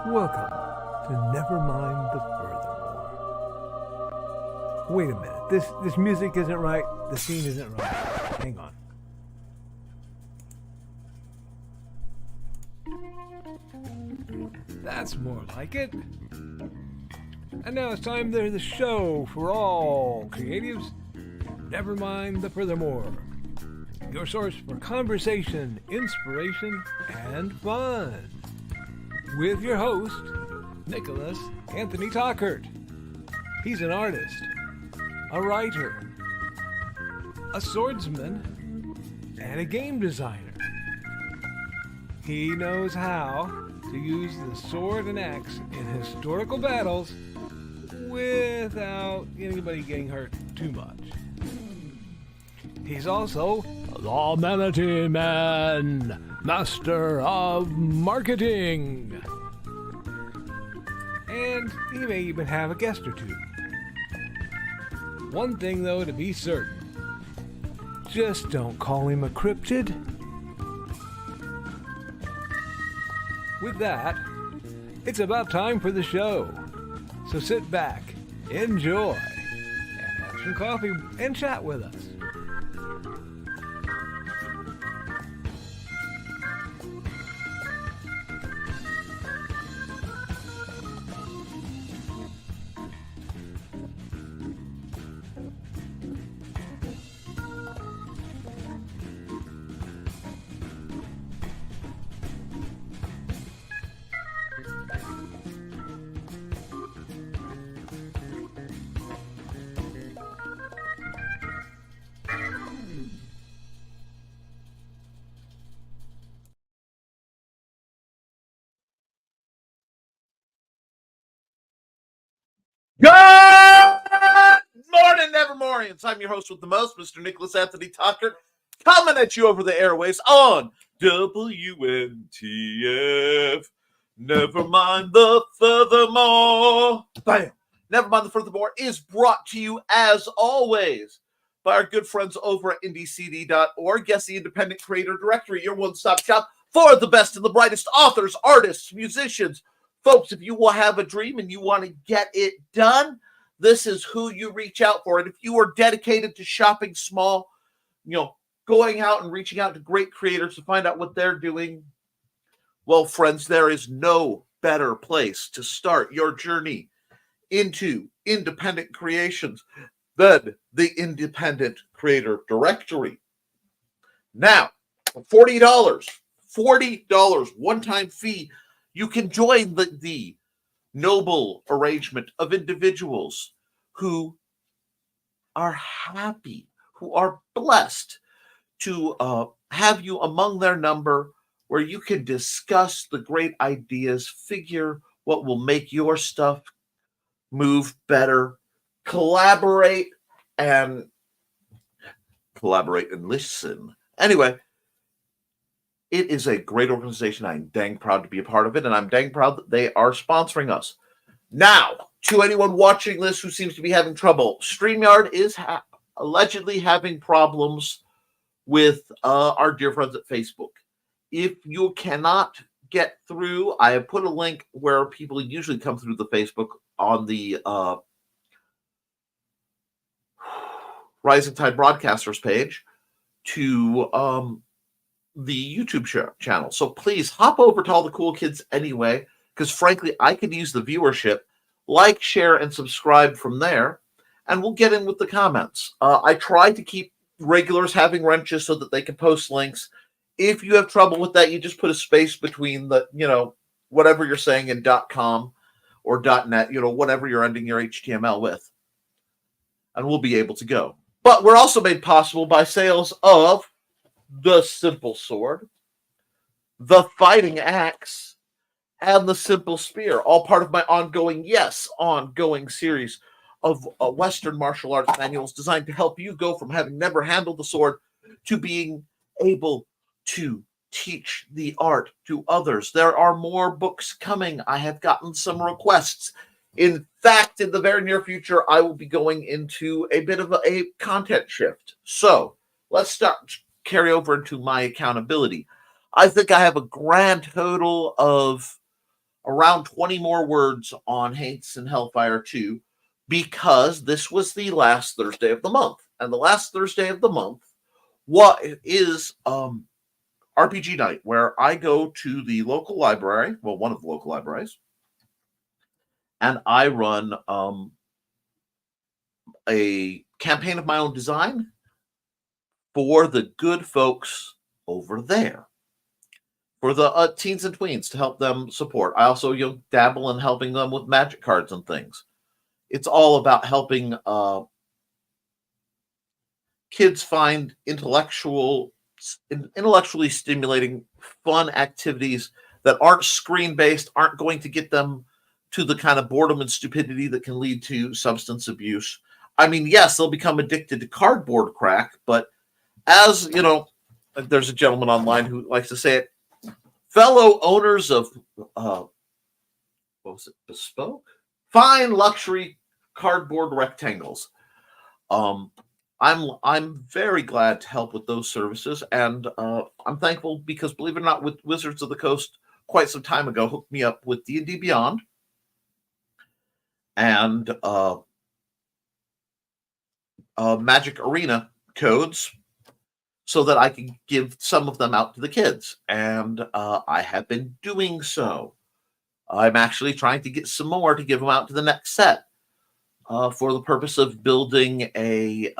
Welcome to Nevermind the Furthermore. Wait a minute, this music isn't right, the scene isn't right. Hang on. That's more like it. And now it's time for the show for all creatives. Nevermind the Furthermore. Your source for conversation, inspiration, and fun. With your host, Nicholas Anthony Tockert. He's an artist, a writer, a swordsman, and a game designer. He knows how to use the sword and axe in historical battles without anybody getting hurt too much. He's also the Manatee Man, master of marketing. And he may even have a guest or two. One thing, though, to be certain. Just don't call him a cryptid. With that, it's about time for the show. So sit back, enjoy, and have some coffee and chat with us. Good morning, Nevermorians. I'm your host with the most, Mr. Nicholas Anthony Tockert, coming at you over the airways on WNTF. Nevermind the Furthermore. Bam. Nevermind the Furthermore is brought to you, as always, by our good friends over at indiecd.org. Yes, the Independent Creator Directory, your one-stop shop for the best and the brightest authors, artists, musicians. Folks, if you will have a dream and you want to get it done, this is who you reach out for. And if you are dedicated to shopping small, going out and reaching out to great creators to find out what they're doing, well, friends, there is no better place to start your journey into independent creations than the Independent Creator Directory. Now, $40 one-time fee, you can join the noble arrangement of individuals who are happy, who are blessed to have you among their number, where you can discuss the great ideas, figure what will make your stuff move better, collaborate and listen. Anyway, it is a great organization. I'm dang proud to be a part of it, and I'm dang proud that they are sponsoring us. Now, to anyone watching this who seems to be having trouble, StreamYard is allegedly having problems with our dear friends at Facebook. If you cannot get through, I have put a link where people usually come through the Facebook on the Rising Tide Broadcasters page to the YouTube channel. So please hop over to all the cool kids anyway, because frankly, I could use the viewership. Like, share, and subscribe from there, and we'll get in with the comments. I try to keep regulars having wrenches so that they can post links. If you have trouble with that, you just put a space between the, whatever you're saying in .com or .net, whatever you're ending your HTML with, and we'll be able to go. But we're also made possible by sales of the Simple Sword, the Fighting Axe, and the Simple Spear, all part of my ongoing series of Western martial arts manuals designed to help you go from having never handled the sword to being able to teach the art to others. There are more books coming. I have gotten some requests. In fact, in the very near future, I will be going into a bit of a content shift. So let's carry over into my accountability. I think I have a grand total of around 20 more words on Haints and Hellfire 2 because this was the last Thursday of the month. And the last Thursday of the month is RPG night, where I go to the local library, well, one of the local libraries, and I run a campaign of my own design for the good folks over there, for the teens and tweens, to help them support. I also dabble in helping them with magic cards and things. It's all about helping kids find intellectually stimulating, fun activities that aren't screen-based, aren't going to get them to the kind of boredom and stupidity that can lead to substance abuse. I mean, yes, they'll become addicted to cardboard crack, but as you know, there's a gentleman online who likes to say it, fellow owners of bespoke, fine luxury cardboard rectangles. I'm very glad to help with those services, and I'm thankful because, believe it or not, with Wizards of the Coast quite some time ago hooked me up with D&D Beyond and Magic Arena codes so that I can give some of them out to the kids, and I have been doing so. I'm actually trying to get some more to give them out to the next set for the purpose of building a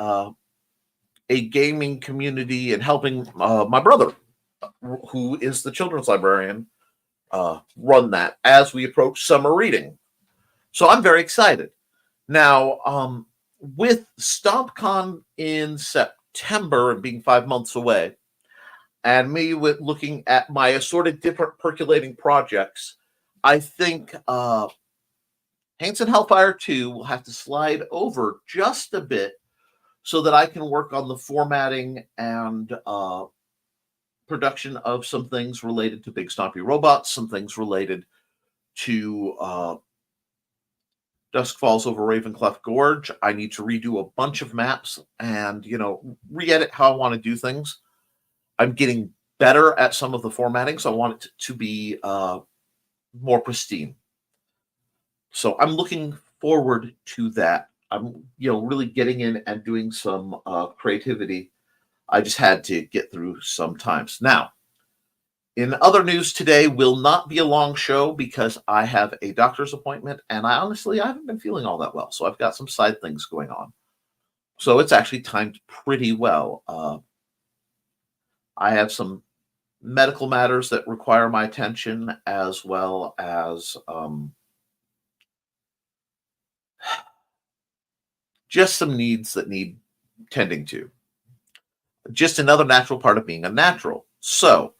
gaming community and helping my brother, who is the children's librarian, run that as we approach summer reading. So I'm very excited. Now, with StompCon in September and being 5 months away, and me with looking at my assorted different percolating projects, I think Haints and Hellfire 2 will have to slide over just a bit so that I can work on the formatting and production of some things related to Big Stompy Robots, some things related to Dusk Falls over Ravencleft Gorge. I need to redo a bunch of maps and, re-edit how I want to do things. I'm getting better at some of the formatting, so I want it to be more pristine. So I'm looking forward to that. I'm, really getting in and doing some creativity. I just had to get through sometimes. Now, in other news today will not be a long show because I have a doctor's appointment, and I haven't been feeling all that well. So I've got some side things going on. So it's actually timed pretty well. I have some medical matters that require my attention, as well as just some needs that need tending to. Just another natural part of being a natural. So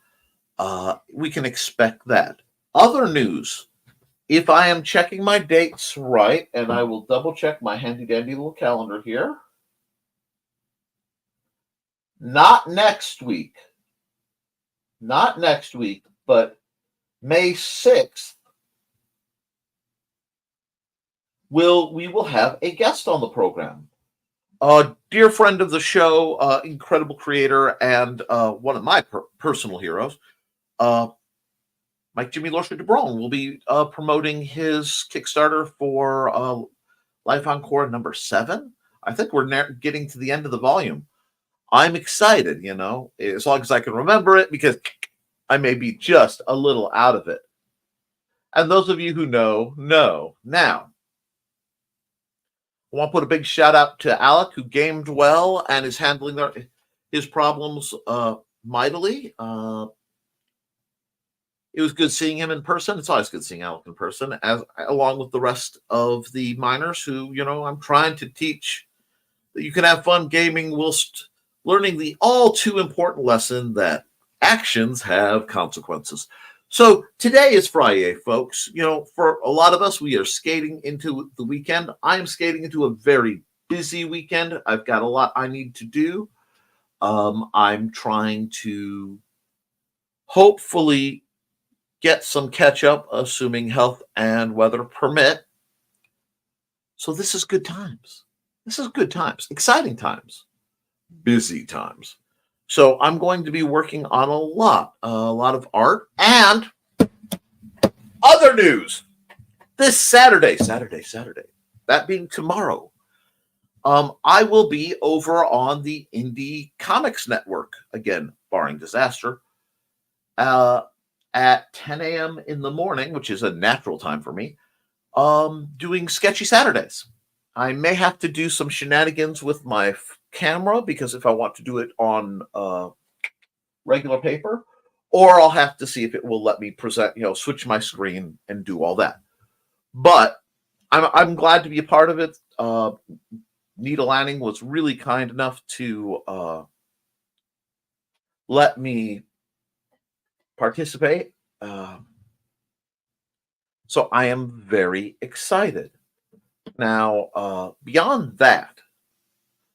we can expect that. Other news, if I am checking my dates right, and I will double check my handy dandy little calendar here. Not next week, but May 6th, we will have a guest on the program. A dear friend of the show, incredible creator, and one of my personal heroes, Mike Jimmy Lorsha DeBron, will be promoting his Kickstarter for Life Encore number 7. I think we're getting to the end of the volume. I'm excited, as long as I can remember it, because I may be just a little out of it. And those of you who know. Now, I want to put a big shout out to Alec, who gamed well and is handling his problems mightily. It was good seeing him in person. It's always good seeing Alec in person, along with the rest of the minors who, I'm trying to teach that you can have fun gaming whilst learning the all too important lesson that actions have consequences. So today is Friday, folks. For a lot of us, we are skating into the weekend. I am skating into a very busy weekend. I've got a lot I need to do. I'm trying to hopefully get some catch up, assuming health and weather permit. So this is good times. Exciting times, busy times. So I'm going to be working on a lot of art, and other news, this Saturday, that being tomorrow, I will be over on the Indie Comics Network, again, barring disaster, at 10 a.m. in the morning, which is a natural time for me, doing Sketchy Saturdays. I may have to do some shenanigans with my camera, because if I want to do it on regular paper, or I'll have to see if it will let me present, switch my screen and do all that. But I'm glad to be a part of it. Nita Lanning was really kind enough to let me participate. So I am very excited. Now, beyond that,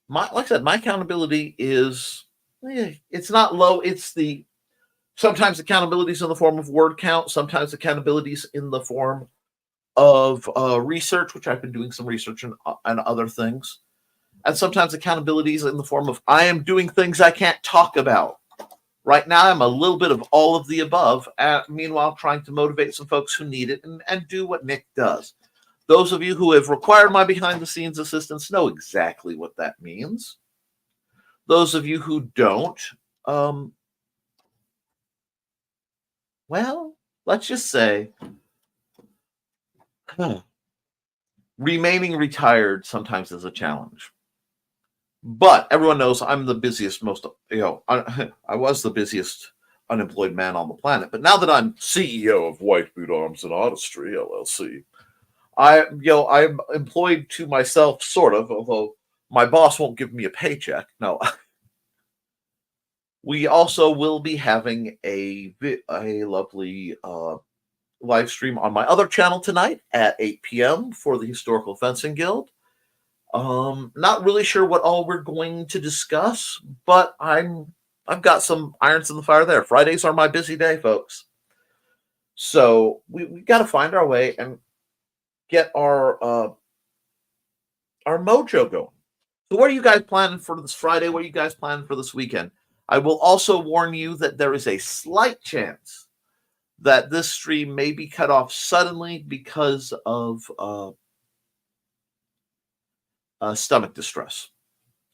like I said, my accountability is, it's not low. It's sometimes accountability is in the form of word count. Sometimes accountability is in the form of research, which I've been doing some research and other things. And sometimes accountability is in the form of, I am doing things I can't talk about. Right now, I'm a little bit of all of the above. Meanwhile, trying to motivate some folks who need it and do what Nick does. Those of you who have required my behind-the-scenes assistance know exactly what that means. Those of you who don't, well, let's just say, remaining retired sometimes is a challenge. But everyone knows I'm the busiest, I was the busiest unemployed man on the planet. But now that I'm CEO of White Boot Arms and Artistry, LLC, I'm employed to myself, sort of, although my boss won't give me a paycheck. No. We also will be having a lovely live stream on my other channel tonight at 8 p.m. for the Historical Fencing Guild. Not really sure what all we're going to discuss, but I've got some irons in the fire there. Fridays are my busy day, folks. So we got to find our way and get our mojo going. So what are you guys planning for this Friday? What are you guys planning for this weekend? I will also warn you that there is a slight chance that this stream may be cut off suddenly because of stomach distress.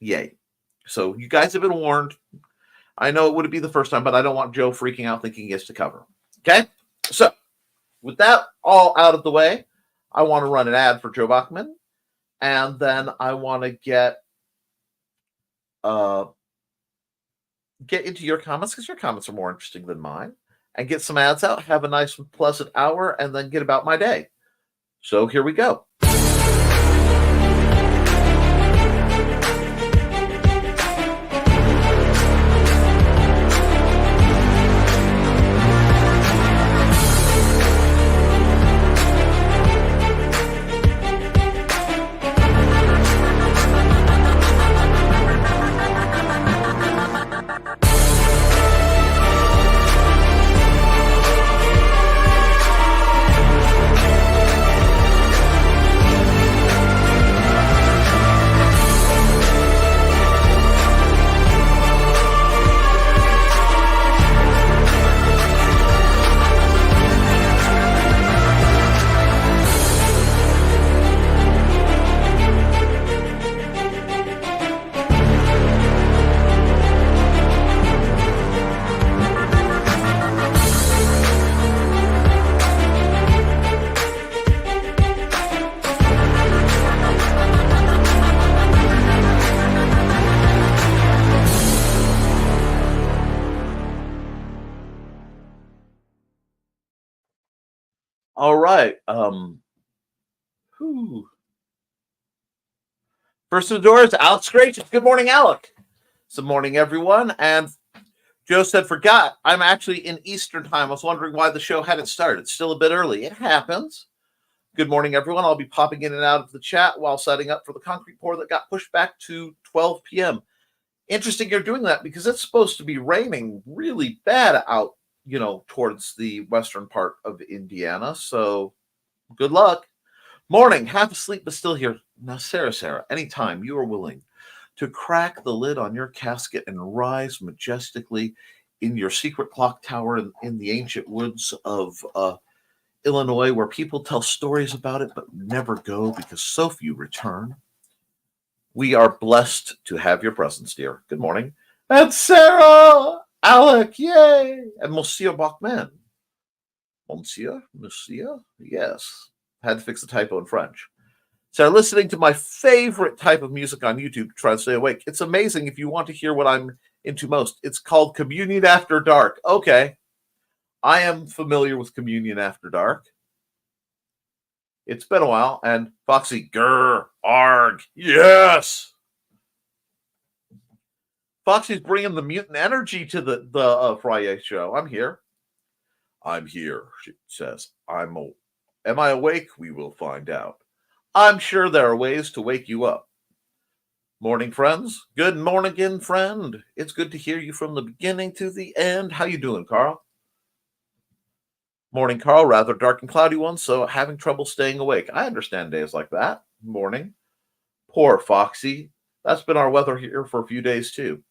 Yay. So you guys have been warned. I know it wouldn't be the first time, but I don't want Joe freaking out thinking he gets to cover. Okay? So with that all out of the way, I want to run an ad for Joe Bachman, and then I want to get into your comments, because your comments are more interesting than mine, and get some ads out, have a nice pleasant hour, and then get about my day. So here we go. All right. First to the door is Alex Gracious. Good morning, Alec. Good morning, everyone. And Joe said, forgot, I'm actually in Eastern time. I was wondering why the show hadn't started. It's still a bit early. It happens. Good morning, everyone. I'll be popping in and out of the chat while setting up for the concrete pour that got pushed back to 12 p.m. Interesting you're doing that, because it's supposed to be raining really bad out, towards the western part of Indiana. So good luck. Morning, half asleep but still here. Now, Sarah, anytime you are willing to crack the lid on your casket and rise majestically in your secret clock tower in the ancient woods of Illinois, where people tell stories about it but never go because so few return. We are blessed to have your presence, dear. Good morning. And Sarah, Alec, yay, and Monsieur Bachman. Monsieur? Yes. Had to fix the typo in French. So listening to my favorite type of music on YouTube to try to stay awake. It's amazing if you want to hear what I'm into most. It's called Communion After Dark. Okay. I am familiar with Communion After Dark. It's been a while. And Foxy, grr, arg, yes. Foxy's bringing the mutant energy to the Friday show. I'm here. I'm here, she says. Am I awake? We will find out. I'm sure there are ways to wake you up. Morning, friends. Good morning again, friend. It's good to hear you from the beginning to the end. How you doing, Carl? Morning, Carl. Rather dark and cloudy one, so having trouble staying awake. I understand days like that. Morning. Poor Foxy. That's been our weather here for a few days, too.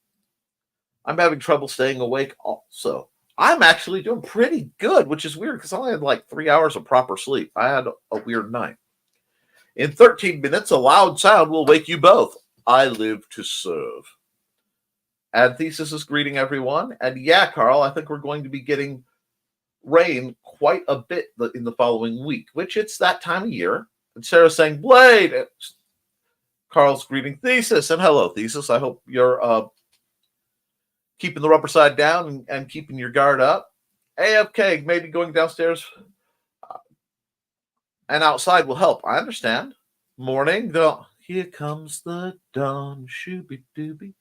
I'm having trouble staying awake also. I'm actually doing pretty good, which is weird because I only had like 3 hours of proper sleep. I had a weird night. In 13 minutes, a loud sound will wake you both. I live to serve. And Thesis is greeting everyone. And yeah, Carl, I think we're going to be getting rain quite a bit in the following week, which it's that time of year. And Sarah's saying, Blade. And Carl's greeting Thesis. And hello, Thesis. I hope you're keeping the rubber side down and keeping your guard up. AFK, maybe going downstairs and outside will help. I understand. Morning. Here comes the dawn. Shooby-dooby.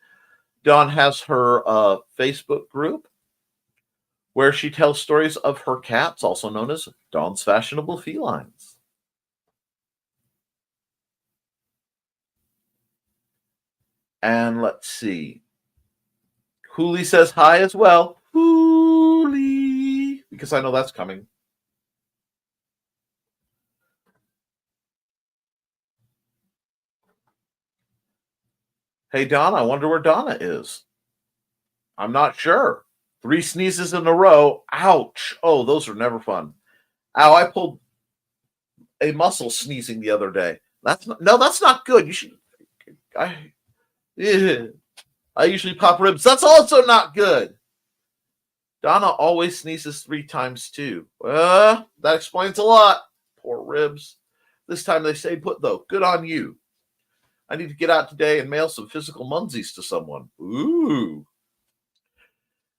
Dawn has her Facebook group where she tells stories of her cats, also known as Dawn's Fashionable Felines. And let's see. Hooli says hi as well. Hooli. Because I know that's coming. Hey, Donna, I wonder where Donna is. I'm not sure. 3 sneezes in a row. Ouch. Oh, those are never fun. Ow, I pulled a muscle sneezing the other day. That's not good. You should. I usually pop ribs. That's also not good. Donna always sneezes 3 times too. That explains a lot. Poor ribs. This time they stayed put though. Good on you. I need to get out today and mail some physical munsies to someone. Ooh.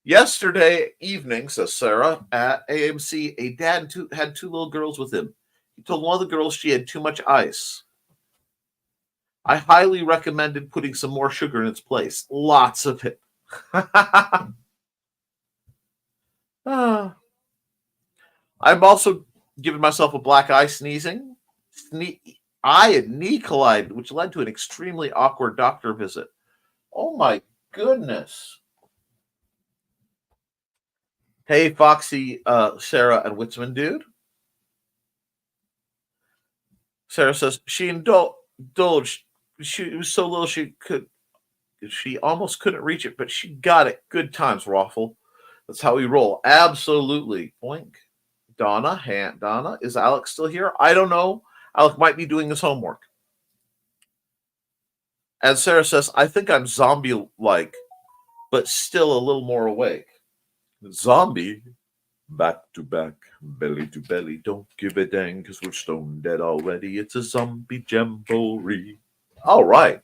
Yesterday evening, says Sarah, at AMC, a dad had 2 little girls with him. He told one of the girls she had too much ice. I highly recommended putting some more sugar in its place. Lots of it. I'm also giving myself a black eye sneezing. Eye and knee collided, which led to an extremely awkward doctor visit. Oh my goodness. Hey, Foxy, Sarah, and Witzman dude. Sarah says she indulged. She was so little she almost couldn't reach it, but she got it. Good times, Raffle. That's how we roll. Absolutely. Boink. Donna, is Alex still here? I don't know. Alec might be doing his homework. And Sarah says, I think I'm zombie-like, but still a little more awake. Zombie? Back to back, belly to belly, don't give a dang, because we're stone dead already. It's a zombie jamboree. All right.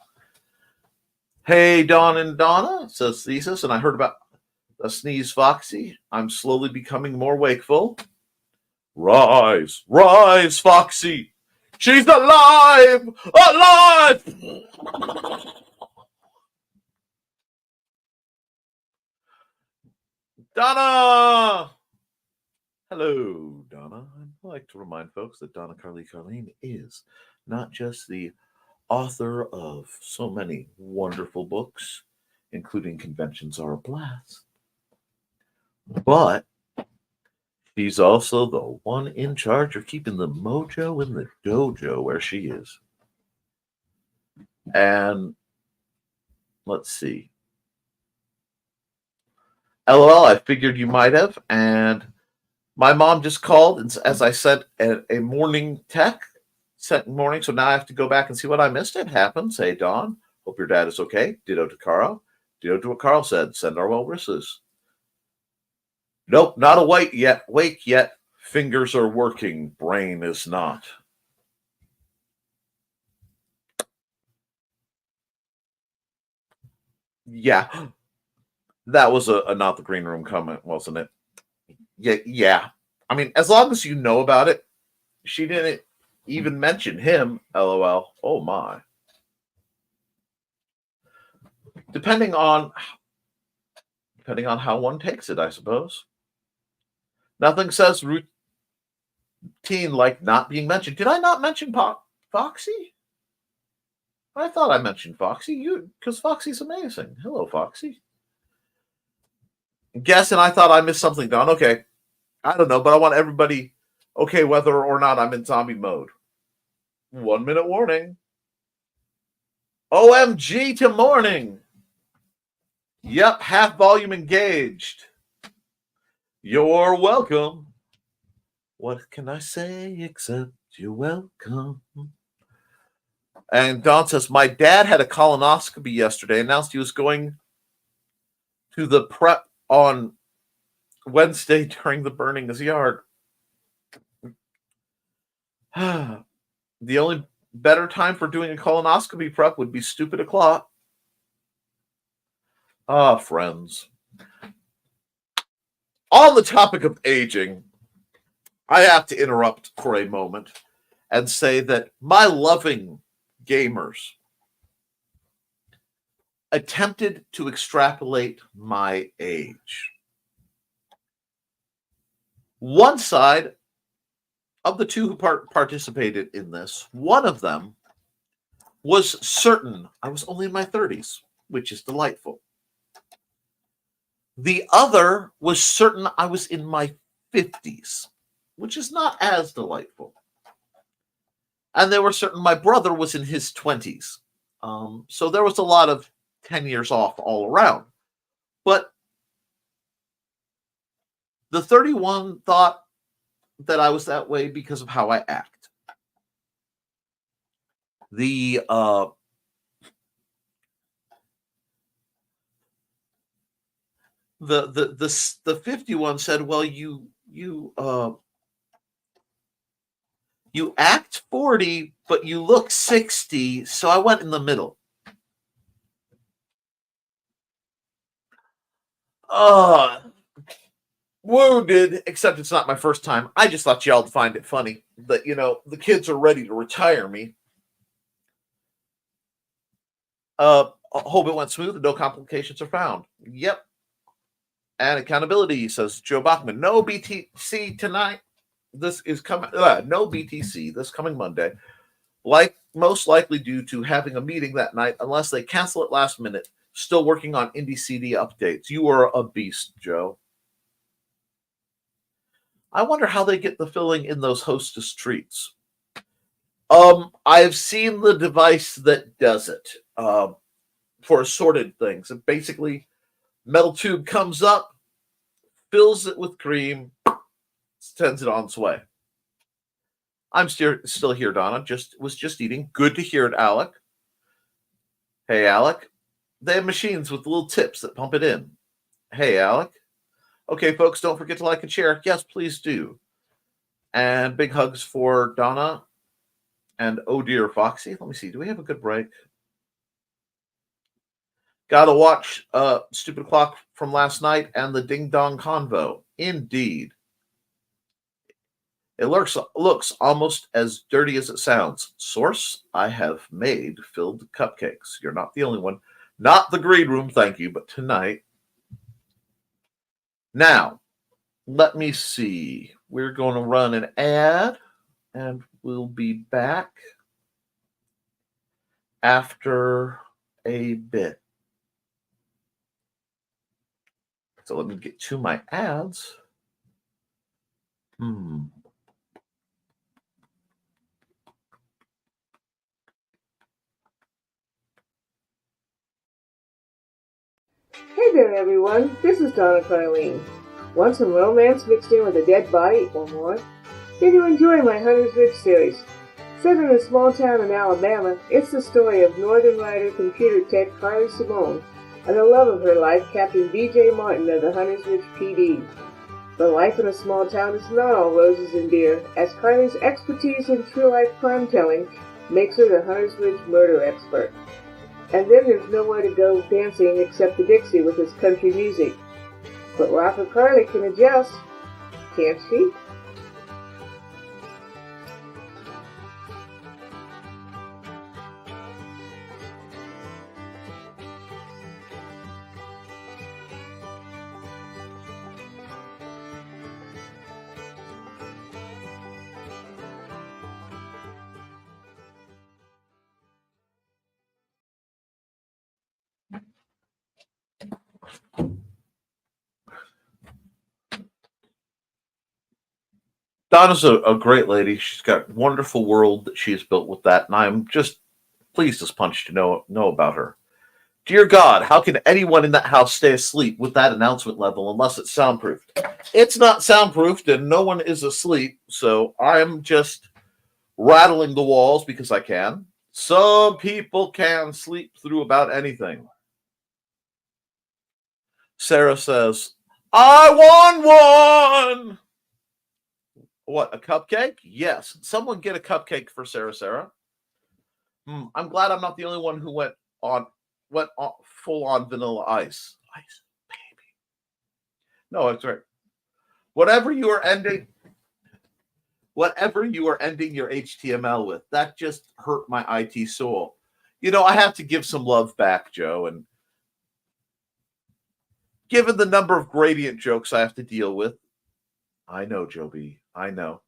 Hey, Dawn and Donna, says Thesis, and I heard about a sneeze, Foxy. I'm slowly becoming more wakeful. Rise, Foxy. She's alive! Alive! Donna! Hello, Donna. I'd like to remind folks that Donna Carlene is not just the author of so many wonderful books, including Conventions Are a Blast, but she's also the one in charge of keeping the mojo in the dojo where she is. And let's see. LOL, I figured you might have. And My mom just called, and as I said, a morning sent morning, so now I have to go back and see what I missed. It happens. Hey, Dawn, hope your dad is okay. Ditto to Carl. Ditto to what Carl said. Send our well wishes. Nope, not awake yet. Wake yet. Fingers are working. Brain is not. Yeah, that was a not the green room comment, wasn't it? Yeah. I mean, as long as you know about it, she didn't even mention him. LOL. Oh my. Depending on how one takes it, I suppose. Nothing says routine like not being mentioned. Did I not mention Foxy? I thought I mentioned Foxy. Because Foxy's amazing. Hello, Foxy. Guessing I thought I missed something, Don. Okay. I don't know, but I want everybody okay whether or not I'm in zombie mode. 1 minute warning. OMG to morning. Yep, half volume engaged. You're welcome. What can I say except you're welcome? And Don says, my dad had a colonoscopy yesterday, announced he was going to the prep on Wednesday during the burning his yard. The only better time for doing a colonoscopy prep would be stupid o'clock. Ah, friends. On the topic of aging, I have to interrupt for a moment and say that my loving gamers attempted to extrapolate my age. One side of the two who participated in this, one of them was certain I was only in my 30s, which is delightful. The other was certain I was in my 50s, which is not as delightful. And they were certain my brother was in his 20s. So there was a lot of 10 years off all around. But the 31 thought that I was that way because of how I act. The 51 said, well, you act 40, but you look 60, so I went in the middle. Wounded, except it's not my first time. I just thought y'all would find it funny that, the kids are ready to retire me. Hope it went smooth and no complications are found. Yep. And accountability, says Joe Bachman. No BTC tonight. This is coming. No BTC this coming Monday. Most likely due to having a meeting that night, unless they cancel it last minute. Still working on Indie CD updates. You are a beast, Joe. I wonder how they get the filling in those Hostess treats. I've seen the device that does it for assorted things. And basically, metal tube comes up, fills it with cream, sends it on its way. I'm still here, Donna. Was just eating. Good to hear it, Alec. Hey, Alec. They have machines with little tips that pump it in. Hey, Alec. Okay, folks, don't forget to like and share. Yes, please do. And big hugs for Donna and oh dear Foxy. Let me see. Do we have a good break? Gotta watch Stupid Clock from last night and the Ding Dong Convo. Indeed. It looks almost as dirty as it sounds. Source, I have made filled cupcakes. You're not the only one. Not the green room, thank you, but tonight. Now, let me see. We're going to run an ad, and we'll be back after a bit. So let me get to my ads. Hey there, everyone. This is Donna Carlene. Want some romance mixed in with a dead body or more? Then you enjoy my Hunter's Ridge series. Set in a small town in Alabama, it's the story of Northern Rider computer tech Carly Simone and the love of her life, Captain B.J. Martin of the Hunter's Ridge PD. But life in a small town is not all roses and beer, as Carly's expertise in true-life crime-telling makes her the Hunter's Ridge murder expert. And then there's nowhere to go dancing except the Dixie with its country music. But Rocker Carly can adjust, can't she? Donna's a great lady. She's got a wonderful world that she has built with that, and I'm just pleased as punch to know about her. Dear God, how can anyone in that house stay asleep with that announcement level unless it's soundproofed? It's not soundproofed, and no one is asleep, so I'm just rattling the walls because I can. Some people can sleep through about anything. Sarah says, I won one! What, a cupcake? Yes. Someone get a cupcake for Sarah. I'm glad I'm not the only one who went on full on vanilla ice. Ice, baby. No, that's right. Whatever you are ending your HTML with, that just hurt my IT soul. You know, I have to give some love back, Joe, and given the number of gradient jokes I have to deal with, I know, Joe B. I know.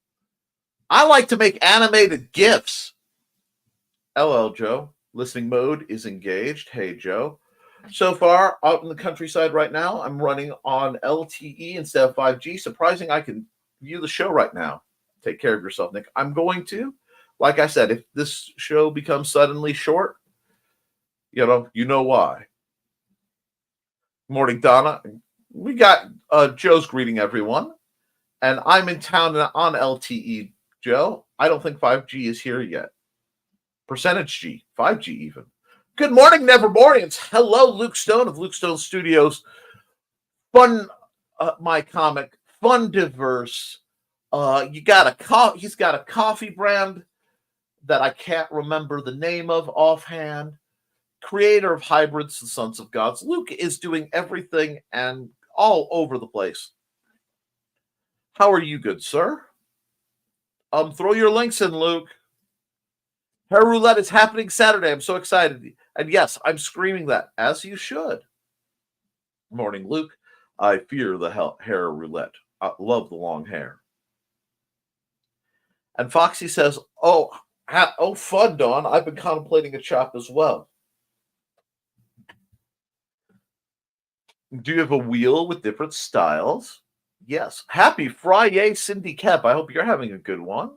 I like to make animated GIFs. LL, Joe. Listening mode is engaged. Hey, Joe. So far, out in the countryside right now, I'm running on LTE instead of 5G. Surprising I can view the show right now. Take care of yourself, Nick. I'm going to. Like I said, if this show becomes suddenly short, you know why. Morning, Donna. We got Joe's greeting everyone. And I'm in town on LTE, Joe. I don't think 5G is here yet. Percentage G, 5G even. Good morning, Nevermorians. Hello, Luke Stone of Luke Stone Studios. Fun, my comic, fun, diverse. He's got a coffee brand that I can't remember the name of offhand. Creator of Hybrids, the Sons of Gods. Luke is doing everything and all over the place. How are you, good sir? Throw your links in, Luke. Hair Roulette is happening Saturday. I'm so excited. And yes, I'm screaming that, as you should. Morning, Luke. I fear the hair roulette. I love the long hair. And Foxy says, oh, fun, Dawn. I've been contemplating a chop as well. Do you have a wheel with different styles? Yes. Happy Friday, Cindy Koepp. I hope you're having a good one.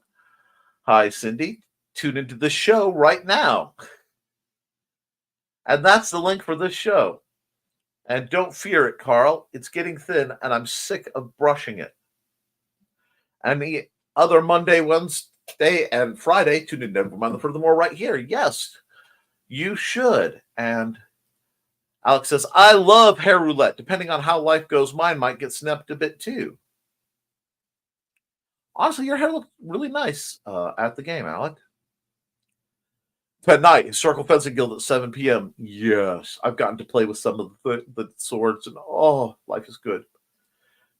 Hi, Cindy. Tune into the show right now. And that's the link for this show. And don't fear it, Carl. It's getting thin, and I'm sick of brushing it. And the other Monday, Wednesday, and Friday, tune in Nevermind the Furthermore right here. Yes, you should. And Alex says, I love hair roulette. Depending on how life goes, mine might get snapped a bit too. Honestly, your hair looked really nice at the game, Alec. Tonight, Historical Fencing Guild at 7 p.m. Yes, I've gotten to play with some of the swords, and life is good.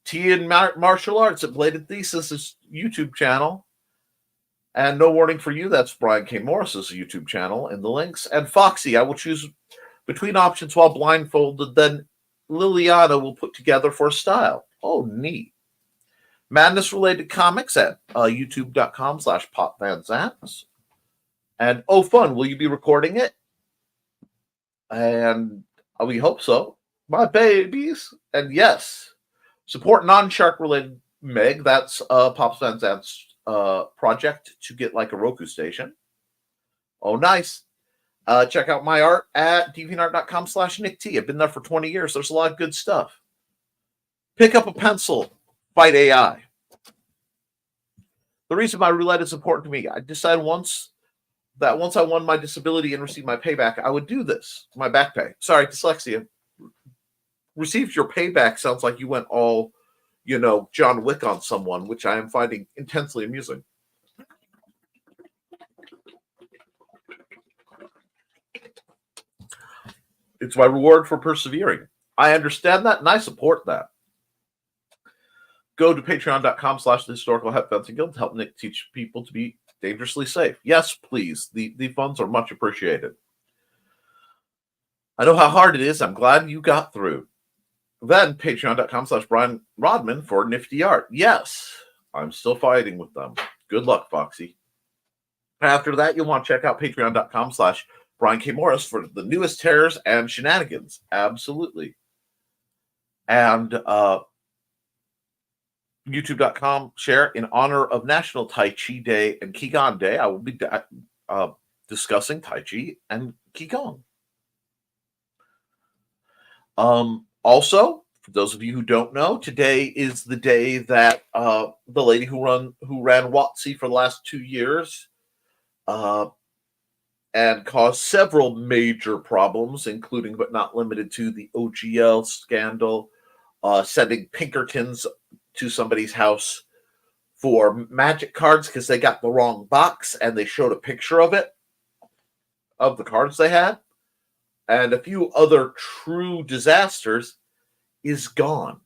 Tea and Martial Arts at Bladed Thesis' YouTube channel. And No Warning for You, that's Brian K. Morris's YouTube channel in the links. And Foxy, I will choose between options while blindfolded, then Liliana will put together for style. Oh, neat. Madness-related comics at youtube.com/popvanzants. And fun, will you be recording it? And we hope so. My babies. And yes, support non-shark related Meg. That's Pops Van Zant's project to get like a Roku station. Oh, nice. Check out my art at deviantart.com/Nick T. I've been there for 20 years. There's a lot of good stuff. Pick up a pencil. Fight AI. The reason my roulette is important to me, I decided once I won my disability and received my payback, I would do this. My back pay. Sorry, dyslexia. Received your payback sounds like you went all, John Wick on someone, which I am finding intensely amusing. It's my reward for persevering. I understand that and I support that. Go to patreon.com/thehistoricalhepfencing guild to help Nick teach people to be dangerously safe. Yes, please. The funds are much appreciated. I know how hard it is. I'm glad you got through. Then patreon.com/Brian Rodman for nifty art. Yes, I'm still fighting with them. Good luck, Foxy. After that, you'll want to check out patreon.com/Brian K. Morris for the newest terrors and shenanigans. Absolutely. And youtube.com share in honor of National Tai Chi Day and Qigong Day. I will be discussing Tai Chi and Qigong. Also, for those of you who don't know, today is the day that the lady who ran WotC for the last 2 years and caused several major problems, including but not limited to the OGL scandal, sending Pinkertons to somebody's house for magic cards because they got the wrong box and they showed a picture of it, of the cards they had, and a few other true disasters, is gone.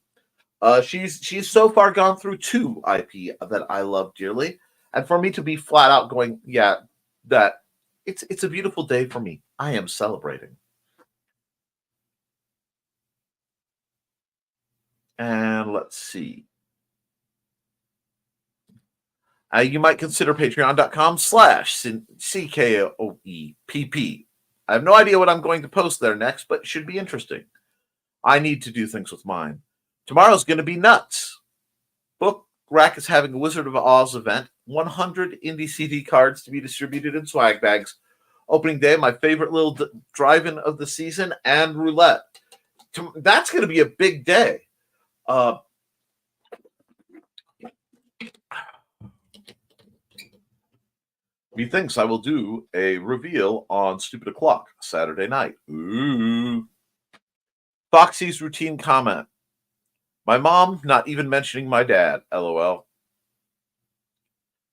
She's so far gone through 2 IP that I love dearly, and for me to be flat out going, yeah, that it's a beautiful day for me. I am celebrating. And let's see. You might consider patreon.com/CKOEPP. I have no idea what I'm going to post there next, but it should be interesting. I need to do things with mine. Tomorrow's going to be nuts. Book Rack is having a Wizard of Oz event. 100 indie CD cards to be distributed in swag bags. Opening day, my favorite little drive-in of the season, and roulette. That's going to be a big day. Methinks I will do a reveal on Stupid O'Clock Saturday night. Ooh. Foxy's routine comment. My mom not even mentioning my dad. LOL.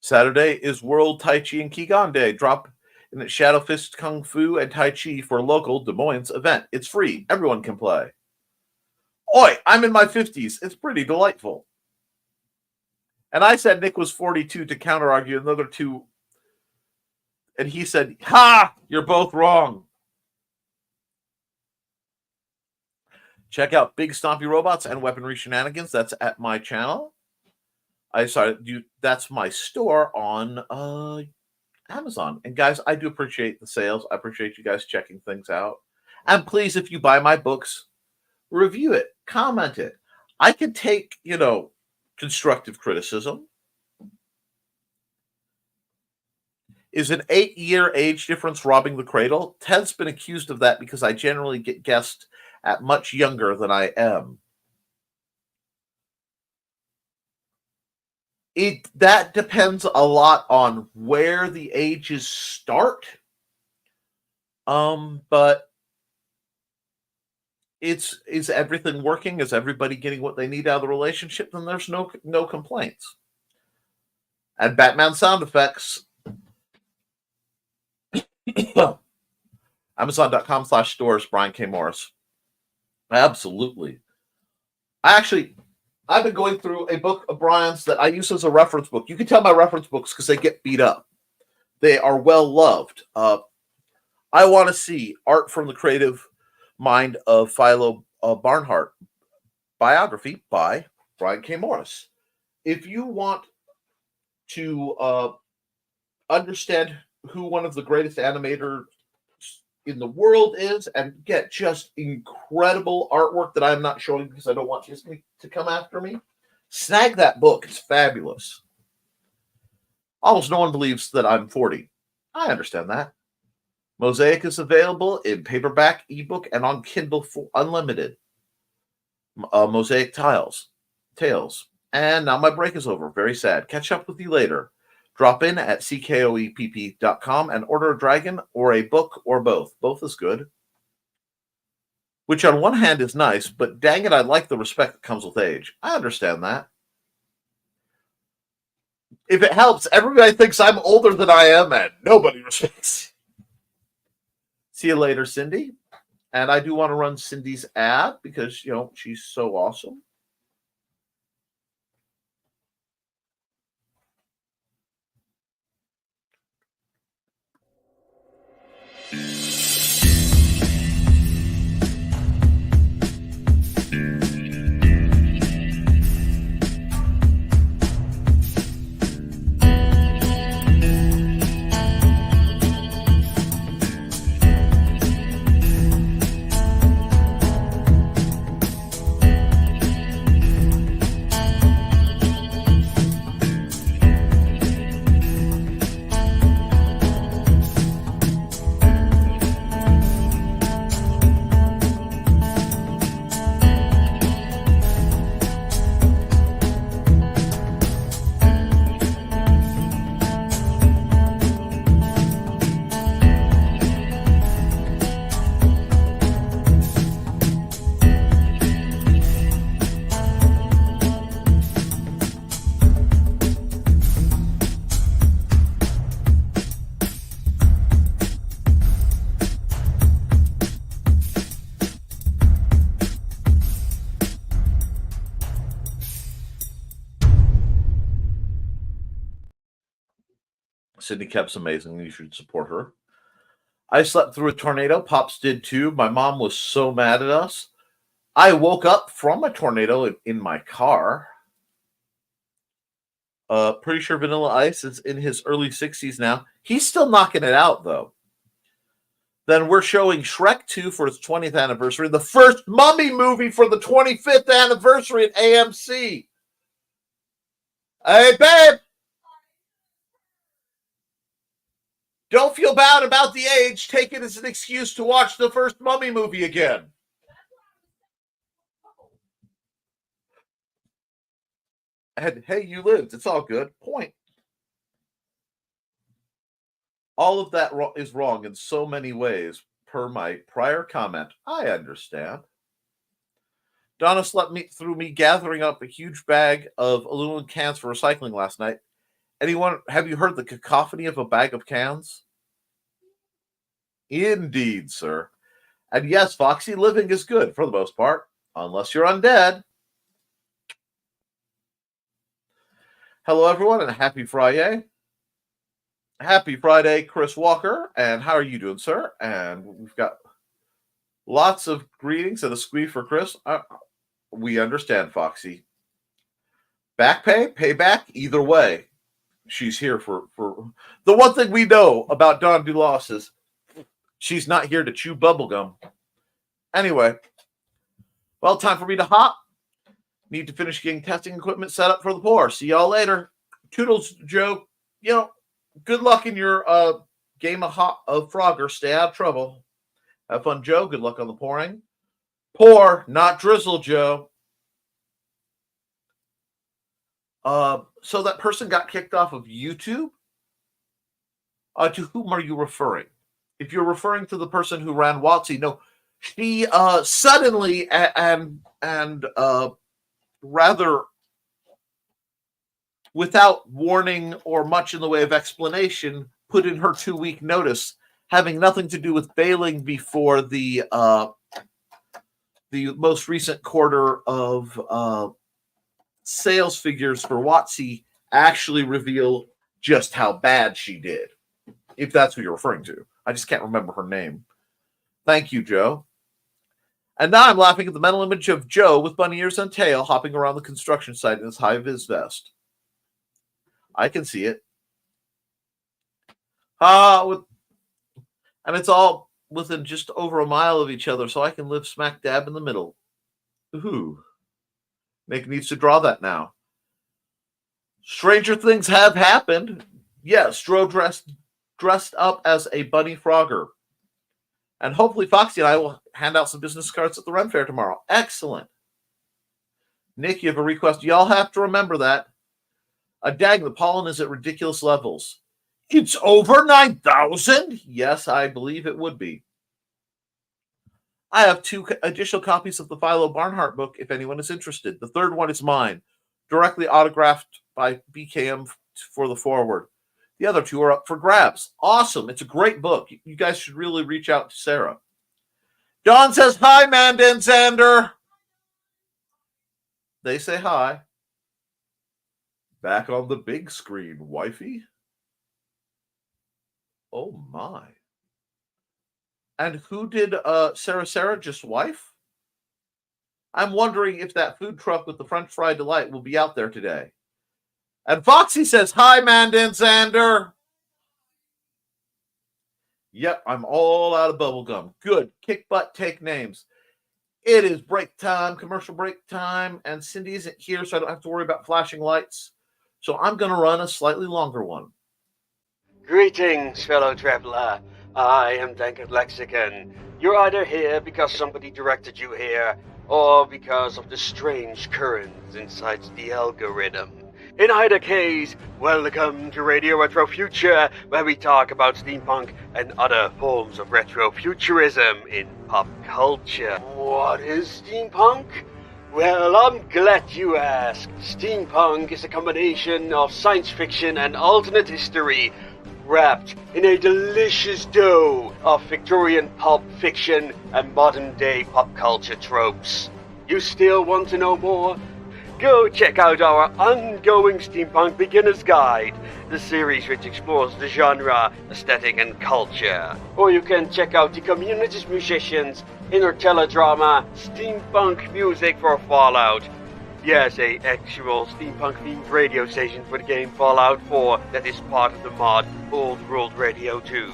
Saturday is World Tai Chi and Qigong Day. Drop in at Shadow Fist Kung Fu and Tai Chi for local Des Moines event. It's free. Everyone can play. Oi, I'm in my 50s. It's pretty delightful. And I said Nick was 42 to counter-argue another 2. And he said, ha! You're both wrong. Check out Big Stompy Robots and Weaponry Shenanigans. That's at my channel. That's my store on Amazon. And guys, I do appreciate the sales. I appreciate you guys checking things out. And please, if you buy my books, review it, comment it. I can take, constructive criticism. Is an 8-year age difference robbing the cradle? Ted's been accused of that because I generally get guessed at much younger than I am. That depends a lot on where the ages start. But is everything working? Is everybody getting what they need out of the relationship? Then there's no complaints. And Batman sound effects. Amazon.com/stores, Brian K. Morris. Absolutely. I've been going through a book of Brian's that I use as a reference book. You can tell my reference books because they get beat up. They are well loved. I want to see Art from the Creative Mind of Philo Barnhart, biography by Brian K. Morris. If you want to understand who one of the greatest animators in the world is and get just incredible artwork that I'm not showing because I don't want Disney to come after me, snag that book. It's fabulous. Almost no one believes that I'm 40. I understand that. Mosaic is available in paperback, ebook, and on Kindle for unlimited. mosaic tails. And now my break is over. Very sad. Catch up with you later. Drop in at ckoepp.com and order a dragon or a book or both. Both is good. Which on one hand is nice, but dang it, I like the respect that comes with age. I understand that. If it helps, everybody thinks I'm older than I am, and nobody respects. See you later, Cindy. And I do want to run Cindy's ad because, she's so awesome. Cindy Koepp's amazing. You should support her. I slept through a tornado. Pops did too. My mom was so mad at us. I woke up from a tornado in my car. Pretty sure Vanilla Ice is in his early 60s now. He's still knocking it out, though. Then we're showing Shrek 2 for its 20th anniversary. The first Mummy movie for the 25th anniversary at AMC. Hey, babe! Don't feel bad about the age. Take it as an excuse to watch the first Mummy movie again. And hey, you lived. It's all good. Point. All of that is wrong in so many ways, per my prior comment. I understand. Donna slept through me gathering up a huge bag of aluminum cans for recycling last night. Anyone, have you heard the cacophony of a bag of cans? Indeed, sir. And yes, Foxy, living is good for the most part, unless you're undead. Hello, everyone, and happy Friday. Happy Friday, Chris Walker. And how are you doing, sir? And we've got lots of greetings and a squeeze for Chris. We understand, Foxy. Back pay, payback, either way. She's here for the one thing we know about Dawn Dulas is she's not here to chew bubblegum. Anyway, well, time for me to hop. Need to finish getting testing equipment set up for the pour. See y'all later. Toodles, Joe. Good luck in your game of Frogger. Stay out of trouble. Have fun, Joe. Good luck on the pouring. Pour, not drizzle, Joe. So that person got kicked off of YouTube? To whom are you referring? If you're referring to the person who ran WotC, no, she suddenly and rather without warning or much in the way of explanation, put in her 2-week notice, having nothing to do with bailing before the most recent quarter of sales figures for WotC actually reveal just how bad she did, if that's who you're referring to. I just can't remember her name. Thank you, Joe. And now I'm laughing at the mental image of Joe with bunny ears and tail hopping around the construction site in his high-vis vest. I can see it. And it's all within just over a mile of each other, so I can live smack dab in the middle. Ooh. Nick needs to draw that now. Stranger things have happened. Yes, Dro dressed up as a bunny frogger. And hopefully Foxy and I will hand out some business cards at the Ren Fair tomorrow. Excellent. Nick, you have a request. Y'all have to remember that. Dag, the pollen is at ridiculous levels. It's over 9,000? Yes, I believe it would be. I have 2 additional copies of the Philo Barnhart book if anyone is interested. The third one is mine, directly autographed by BKM for the foreword. The other 2 are up for grabs. Awesome. It's a great book. You guys should really reach out to Sarah. Don says, hi, Mandan Xander. They say hi. Back on the big screen, wifey. Oh, my. And who did Sarah just wife? I'm wondering if that food truck with the French fry delight will be out there today. And Foxy says, hi, Mandan Xander. Yep, I'm all out of bubblegum. Good. Kick butt, take names. It is break time, commercial break time, and Cindy isn't here, so I don't have to worry about flashing lights. So I'm going to run a slightly longer one. Greetings, fellow traveler. I am Dankard Lexicon. You're either here because somebody directed you here, or because of the strange currents inside the algorithm. In either case, welcome to Radio Retro Future, where we talk about steampunk and other forms of retrofuturism in pop culture. What is steampunk? Well, I'm glad you asked. Steampunk is a combination of science fiction and alternate history, wrapped in a delicious dough of Victorian pulp fiction and modern-day pop culture tropes. You still want to know more? Go check out our ongoing Steampunk Beginner's Guide, the series which explores the genre, aesthetic and culture. Or you can check out the community's musicians, inner teledrama, steampunk music for Fallout. Yes, a actual steampunk-themed radio station for the game Fallout 4 that is part of the mod Old World Radio 2.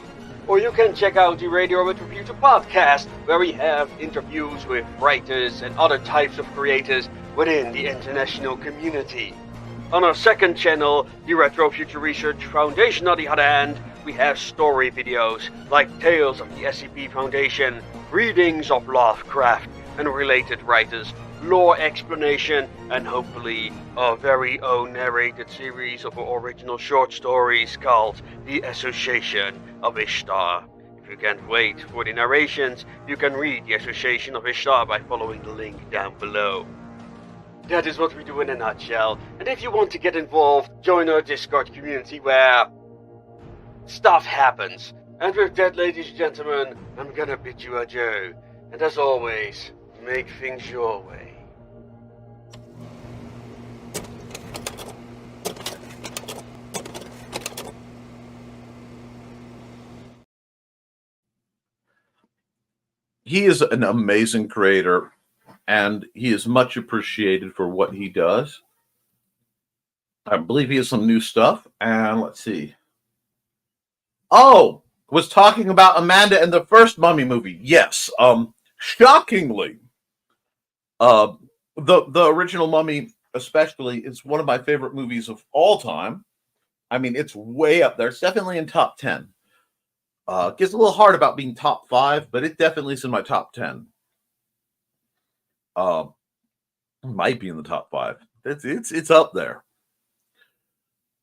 Or you can check out the Radio Retro Future podcast, where we have interviews with writers and other types of creators within the international community. On our second channel, the Retro Future Research Foundation, on the other hand, we have story videos like Tales of the SCP Foundation, readings of Lovecraft and related writers, lore explanation, and hopefully our very own narrated series of our original short stories called The Association of Ishtar. If you can't wait for the narrations, you can read The Association of Ishtar by following the link down below. That is what we do in a nutshell, and if you want to get involved, join our Discord community where stuff happens. And with that, ladies and gentlemen, I'm gonna bid you adieu, and as always, make things your way. He is an amazing creator, and he is much appreciated for what he does. I believe he has some new stuff, and let's see. Oh, was talking about Amanda in the first Mummy movie. Yes, shockingly, the original Mummy especially is one of my favorite movies of all time. I mean, it's way up there. It's definitely in top 10. Gets a little hard about being top 5, but it definitely is in my top 10. Might be in the top 5. It's up there.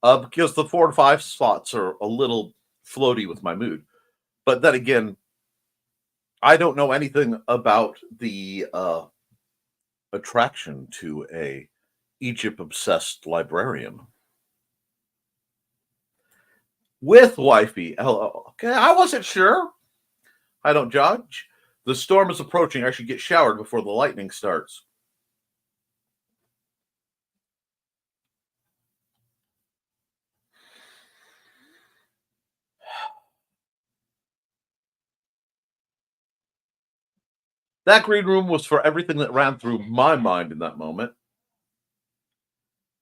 Because the 4 and 5 slots are a little floaty with my mood. But then again, I don't know anything about the attraction to a Egypt-obsessed librarian. With wifey. Hello. Okay, I wasn't sure. I don't judge. The storm is approaching. I should get showered before the lightning starts. That green room was for everything that ran through my mind in that moment.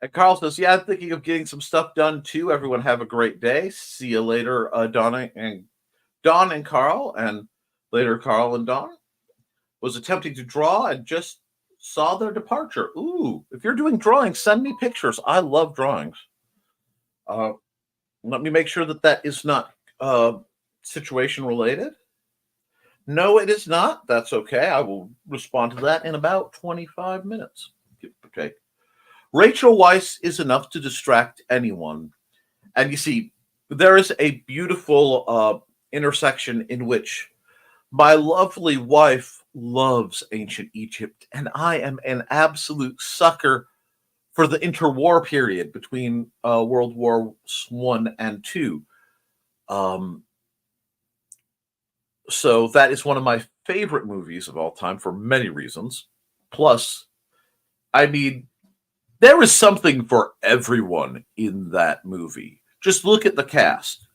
And Carl says, yeah, I'm thinking of getting some stuff done too. Everyone have a great day. See you later, Don and Carl, and later Carl and Don. Was attempting to draw and just saw their departure. Ooh, if you're doing drawings, send me pictures. I love drawings. Let me make sure that is not situation related. No, it is not. That's okay. I will respond to that in about 25 minutes. Give take. Rachel Weisz is enough to distract anyone. And you see, there is a beautiful intersection in which my lovely wife loves ancient Egypt, and I am an absolute sucker for the interwar period between World War I and II. So that is one of my favorite movies of all time for many reasons. Plus, I mean, there is something for everyone in that movie. Just look at the cast.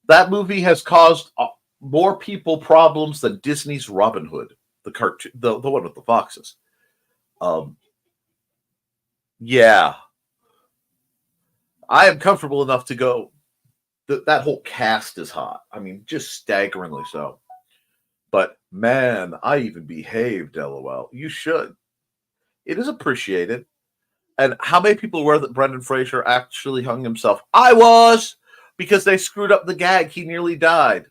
That movie has caused more people problems than Disney's Robin Hood, the cartoon, the one with the foxes. Yeah, I am comfortable enough to go. That whole cast is hot. I mean, just staggeringly so. But man, I even behaved. LOL. You should. It is appreciated. And how many people aware that Brendan Fraser actually hung himself? I was, because they screwed up the gag. He nearly died.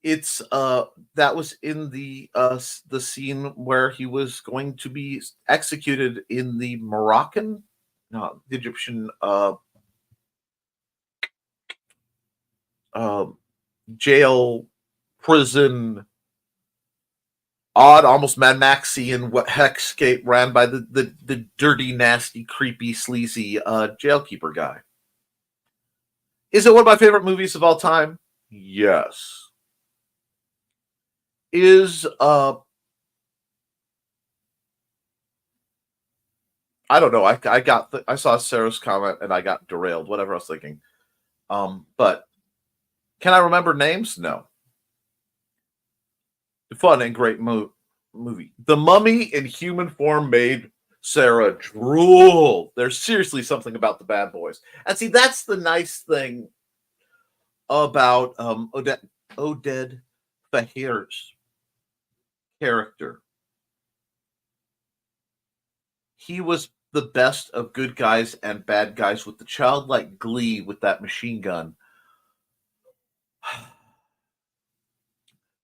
It's that was in the scene where he was going to be executed in the the Egyptian jail, prison, odd, almost Mad Maxian hexscape ran by the dirty, nasty, creepy, sleazy jailkeeper guy. Is it one of my favorite movies of all time? Yes. Is I don't know. I saw Sarah's comment and I got derailed. Whatever I was thinking. But can I remember names? No. Fun and great movie. The Mummy in human form made Sarah drool. There's seriously something about the bad boys. And see, that's the nice thing about Oded Fahir's character. He was the best of good guys and bad guys with the childlike glee with that machine gun.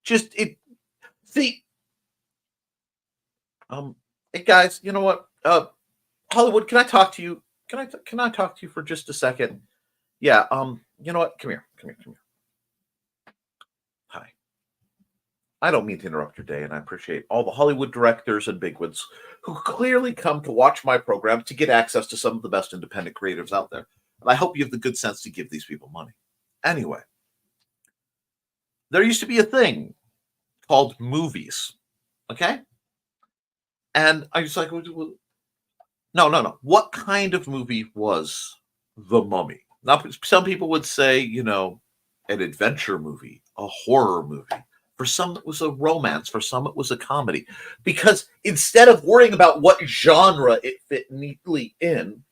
Just it. See, hey guys, you know what? Hollywood, can I talk to you? Can I talk to you for just a second? Yeah. You know what? Come here. Hi. I don't mean to interrupt your day, and I appreciate all the Hollywood directors and bigwigs who clearly come to watch my program to get access to some of the best independent creatives out there. And I hope you have the good sense to give these people money. Anyway, there used to be a thing called movies, okay? And I was like, no. What kind of movie was The Mummy? Now, some people would say, an adventure movie, a horror movie. For some, it was a romance. For some, it was a comedy. Because instead of worrying about what genre it fit neatly in,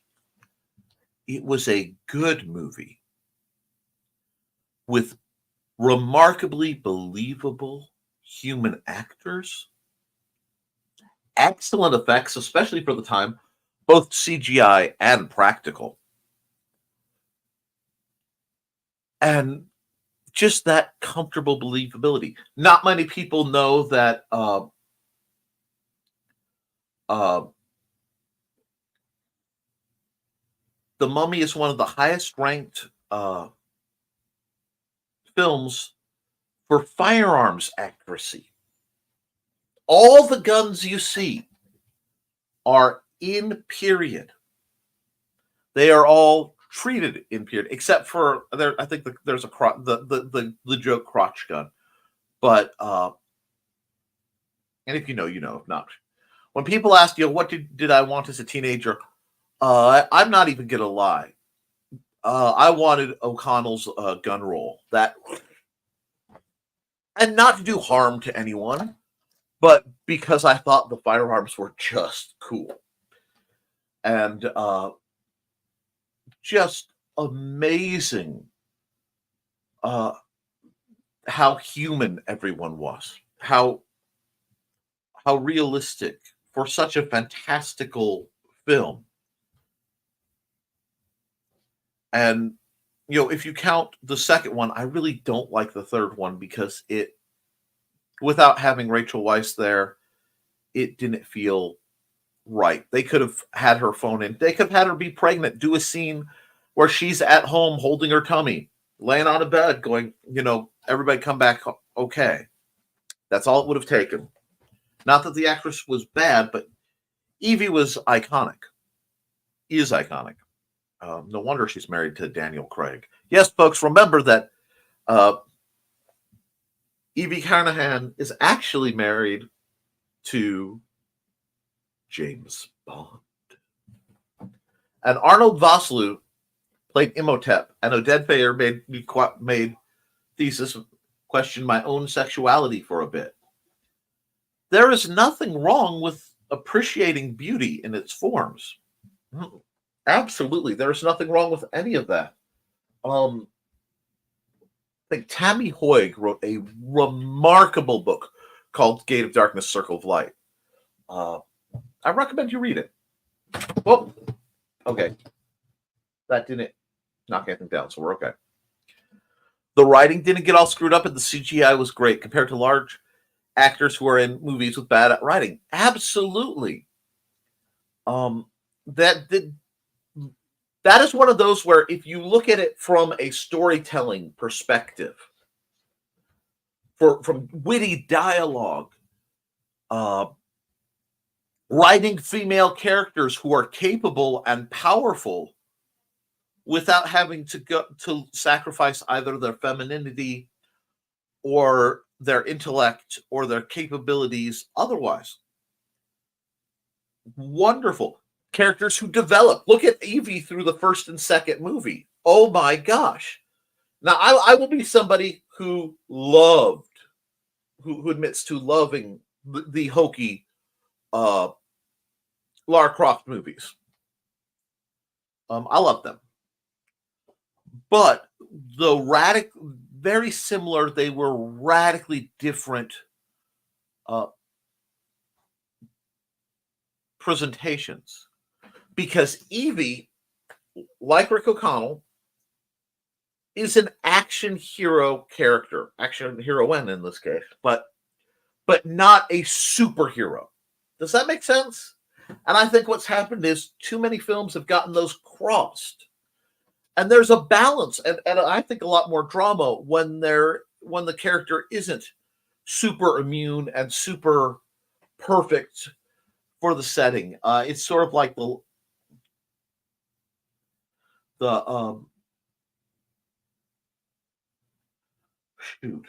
it was a good movie with remarkably believable human actors, excellent effects, especially for the time, both CGI and practical. And just that comfortable believability. Not many people know that The Mummy is one of the highest ranked films for firearms accuracy. All the guns you see are in period. They are all treated in period, except for there. I think there's a the joke crotch gun, but and if you know, you know. If not, when people ask you what did I want as a teenager, I'm not even gonna lie. I wanted O'Connell's gun roll, that, and not to do harm to anyone, but because I thought the firearms were just cool and just amazing how human everyone was, how realistic for such a fantastical film. And if you count the second one, I really don't like the third one because it without having Rachel Weisz there, it didn't feel right. They could have had her phone in. They could have had her be pregnant, do a scene where she's at home holding her tummy, laying on a bed, going, everybody come back okay. That's all it would have taken. Not that the actress was bad, but Evie was iconic. Is iconic. No wonder she's married to Daniel Craig. Yes, folks, remember that Evie Carnahan is actually married to James Bond. And Arnold Vosloo played Imhotep, and Oded Fehr made Thesis question my own sexuality for a bit. There is nothing wrong with appreciating beauty in its forms. Absolutely, there's nothing wrong with any of that. I think Tammy Hoig wrote a remarkable book called Gate of Darkness, Circle of Light. I recommend you read it. Well, okay. That didn't knock anything down, so we're okay. The writing didn't get all screwed up, and the CGI was great compared to large actors who are in movies with bad writing. Absolutely. That is one of those where if you look at it from a storytelling perspective, from witty dialogue, writing female characters who are capable and powerful without having to sacrifice either their femininity or their intellect or their capabilities otherwise. Wonderful. Characters who develop. Look at Evie through the first and second movie. Oh my gosh. Now, I will be somebody who admits to loving the hokey Lara Croft movies. I love them. But very similar, they were radically different presentations. Because Evie, like Rick O'Connell, is an action hero character, action heroine in this case, but not a superhero. Does that make sense? And I think what's happened is too many films have gotten those crossed. And there's a balance, and I think a lot more drama when the character isn't super immune and super perfect for the setting. It's sort of like the shoot,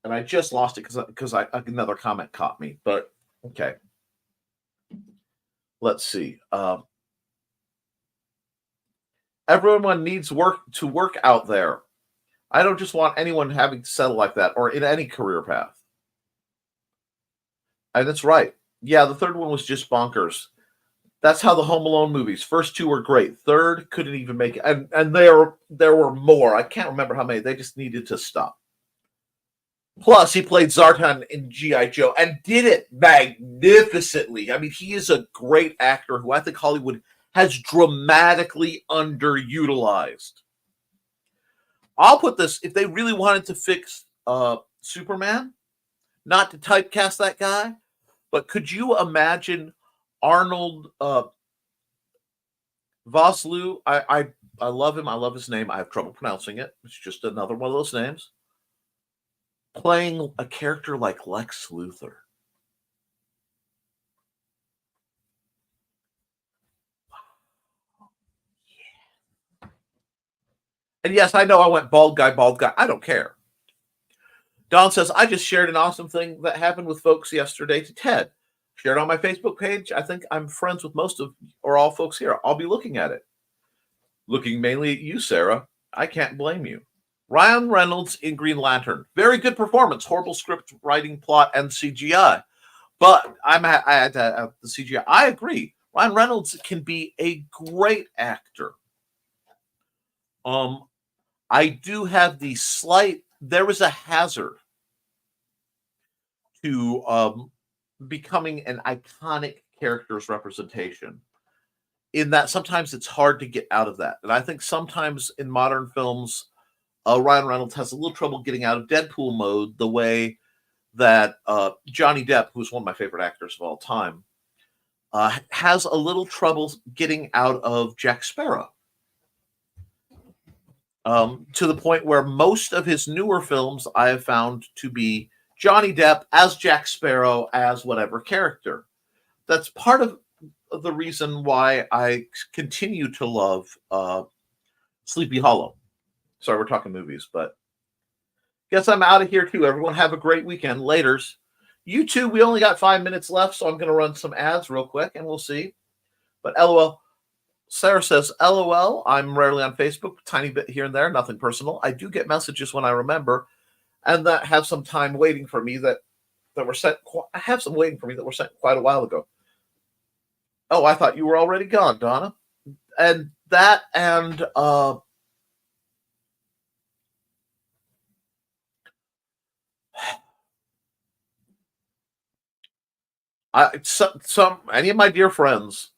and I just lost it because another comment caught me. But okay, let's see. Everyone needs work out there. I don't just want anyone having to settle like that or in any career path. And that's right. Yeah, the third one was just bonkers. That's how the Home Alone movies. First two were great. Third couldn't even make it. And there were more. I can't remember how many. They just needed to stop. Plus, he played Zartan in G.I. Joe and did it magnificently. I mean, he is a great actor who I think Hollywood has dramatically underutilized. I'll put this, if they really wanted to fix Superman, not to typecast that guy, but could you imagine Arnold Vosloo? I love him. I love his name. I have trouble pronouncing it. It's just another one of those names. Playing a character like Lex Luthor. And yes, I know I went bald guy. I don't care. Don says, I just shared an awesome thing that happened with folks yesterday to Ted. Shared on my Facebook page. I think I'm friends with most of or all folks here. I'll be looking at it. Looking mainly at you, Sarah. I can't blame you. Ryan Reynolds in Green Lantern. Very good performance. Horrible script writing, plot, and CGI. But I had to have the CGI. I agree. Ryan Reynolds can be a great actor. I do have there was a hazard to becoming an iconic character's representation in that sometimes it's hard to get out of that. And I think sometimes in modern films, Ryan Reynolds has a little trouble getting out of Deadpool mode the way that Johnny Depp, who's one of my favorite actors of all time, has a little trouble getting out of Jack Sparrow. To the point where most of his newer films I have found to be Johnny Depp as Jack Sparrow as whatever character. That's part of the reason why I continue to love Sleepy Hollow. Sorry, we're talking movies, but guess I'm out of here too. Everyone have a great weekend. Laters. You too, we only got 5 minutes left, so I'm going to run some ads real quick, and we'll see. But LOL. Sarah says, LOL, I'm rarely on Facebook, tiny bit here and there, nothing personal. I do get messages when I remember, and that have some time waiting for me that were sent. I have some waiting for me that were sent quite a while ago. Oh, I thought you were already gone, Donna. And that, and any of my dear friends,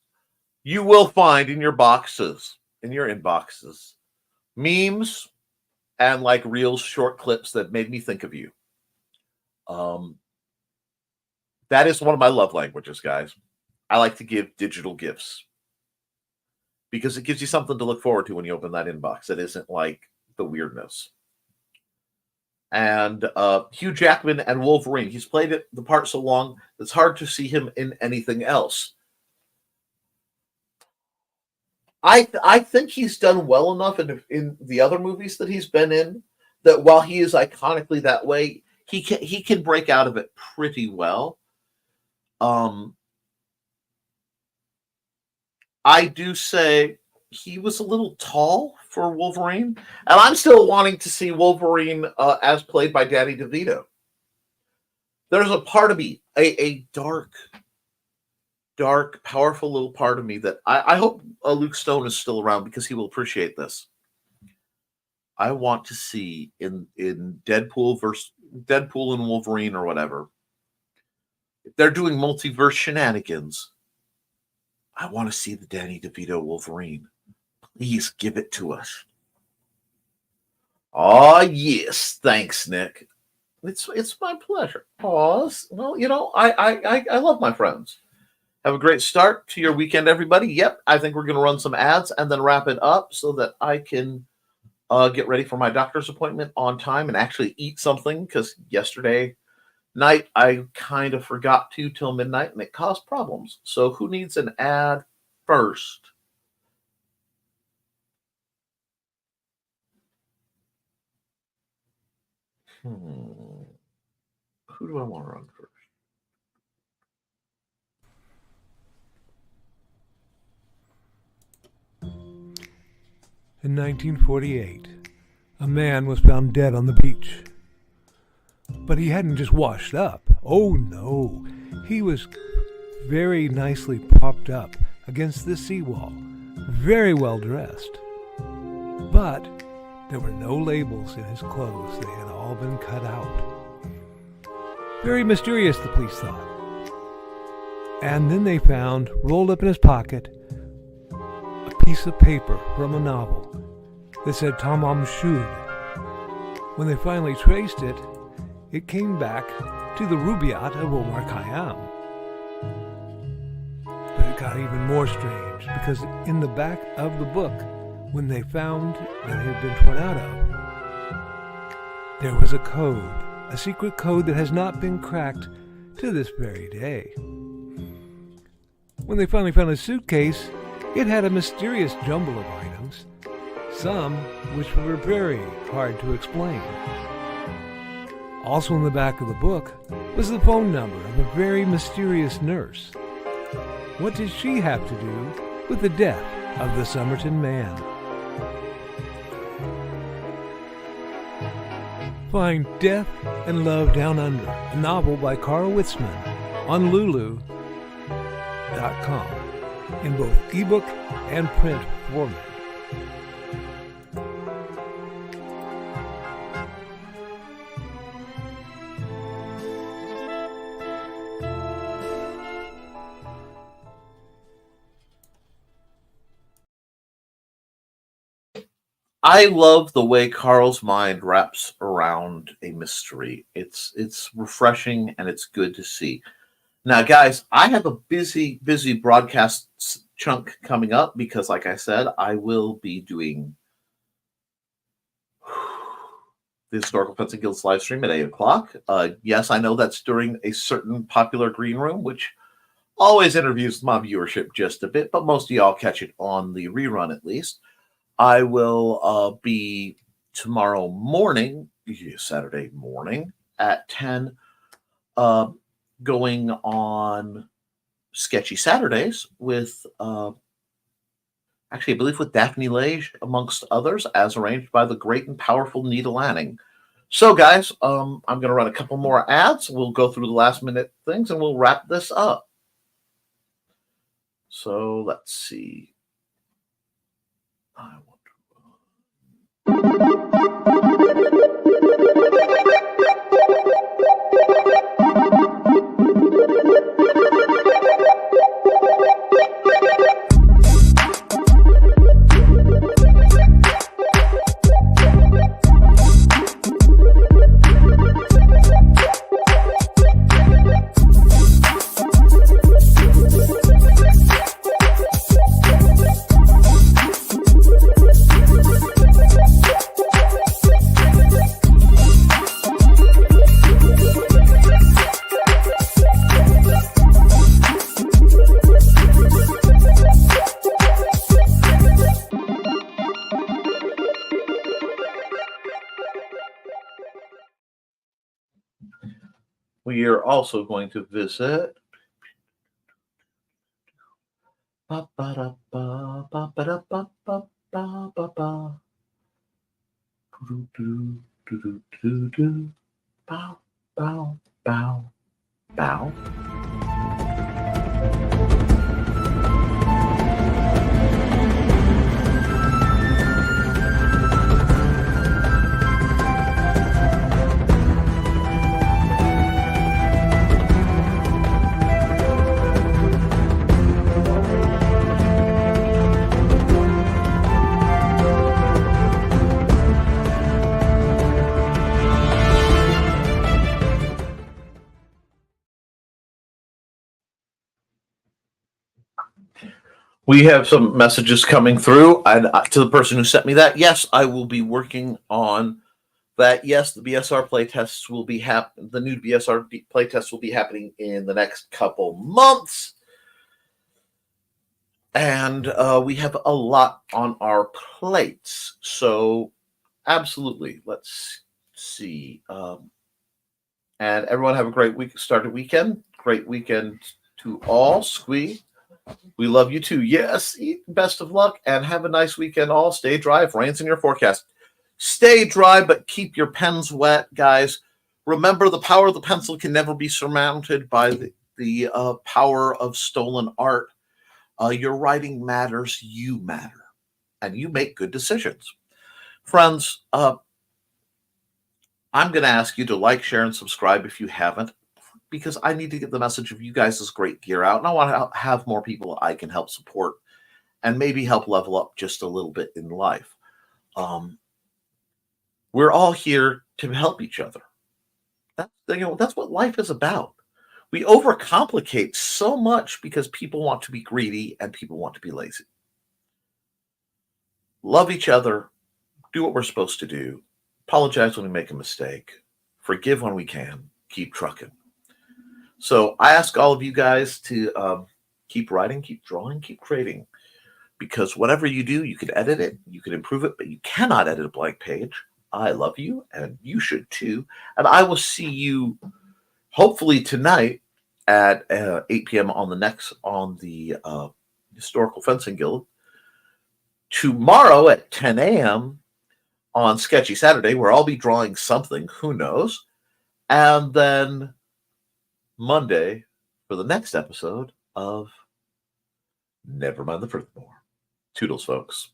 you will find in your boxes, in your inboxes, memes and like real short clips that made me think of you. That is one of my love languages, guys. I like to give digital gifts because it gives you something to look forward to when you open that inbox. It isn't like the weirdness. And Hugh Jackman and Wolverine. He's played the part so long, it's hard to see him in anything else. I think he's done well enough in the other movies that he's been in that while he is iconically that way, he can break out of it pretty well. I do say he was a little tall for Wolverine, and I'm still wanting to see Wolverine as played by Danny DeVito. There's a part of me, a dark, powerful little part of me that I hope Luke Stone is still around because he will appreciate this. I want to see in Deadpool and Wolverine or whatever, if they're doing multiverse shenanigans, I want to see the Danny DeVito Wolverine. Please give it to us. Oh, yes. Thanks, Nick. It's my pleasure. Pause. Well, I love my friends. Have a great start to your weekend, everybody. Yep, I think we're going to run some ads and then wrap it up so that I can get ready for my doctor's appointment on time and actually eat something because yesterday night I kind of forgot to till midnight and it caused problems. So who needs an ad first? Who do I want to run first? In 1948, a man was found dead on the beach. But he hadn't just washed up. Oh no, he was very nicely propped up against the seawall, very well dressed. But there were no labels in his clothes. They had all been cut out. Very mysterious, the police thought. And then they found, rolled up in his pocket, a piece of paper from a novel that said Tamam Shud. When they finally traced it, it came back to the Rubaiyat of Omar Khayyam. But it got even more strange because in the back of the book, when they found that it had been torn out of, there was a code, a secret code that has not been cracked to this very day. When they finally found his suitcase, it had a mysterious jumble of items, some which were very hard to explain. Also in the back of the book was the phone number of a very mysterious nurse. What did she have to do with the death of the Somerton man? Find Death and Love Down Under, a novel by Carl Witzman, on Lulu.com in both ebook and print format. I love the way Carl's mind wraps around a mystery. It's refreshing and it's good to see. Now, guys, I have a busy broadcast chunk coming up because, like I said, I will be doing the Historical Fencing Guild's live stream at 8 o'clock. Yes, I know that's during a certain popular green room, which always interviews my viewership just a bit, but most of y'all catch it on the rerun at least. I will be tomorrow morning, Saturday morning at 10, going on Sketchy Saturdays with, actually, I believe with Daphne Lage, amongst others, as arranged by the great and powerful Nita Lanning. So, guys, I'm going to run a couple more ads. We'll go through the last minute things, and we'll wrap this up. So, let's see. We are also going to visit bow. We have some messages coming through, and to the person who sent me that, yes, I will be working on that. Yes, the BSR playtests will be the new BSR playtests will be happening in the next couple months, and we have a lot on our plates. So, absolutely, let's see. And everyone have a great weekend. Great weekend to all. Squee. We love you too. Yes, best of luck and have a nice weekend all. Stay dry if rain's in your forecast. Stay dry, but keep your pens wet, guys. Remember, the power of the pencil can never be surmounted by the power of stolen art. Your writing matters. You matter. And you make good decisions. Friends, I'm going to ask you to like, share, and subscribe if you haven't, because I need to get the message of you guys' great gear out, and I want to have more people I can help support and maybe help level up just a little bit in life. We're all here to help each other. That's what life is about. We overcomplicate so much because people want to be greedy and people want to be lazy. Love each other. Do what we're supposed to do. Apologize when we make a mistake. Forgive when we can. Keep trucking. So I ask all of you guys to keep writing, keep drawing, keep creating. Because whatever you do, you can edit it, you can improve it, but you cannot edit a blank page. I love you, and you should too. And I will see you hopefully tonight at 8 p.m. on the Historical Fencing Guild. Tomorrow at 10 a.m. on Sketchy Saturday, where I'll be drawing something, who knows. And then Monday for the next episode of Nevermind the Furthermore. Toodles, folks.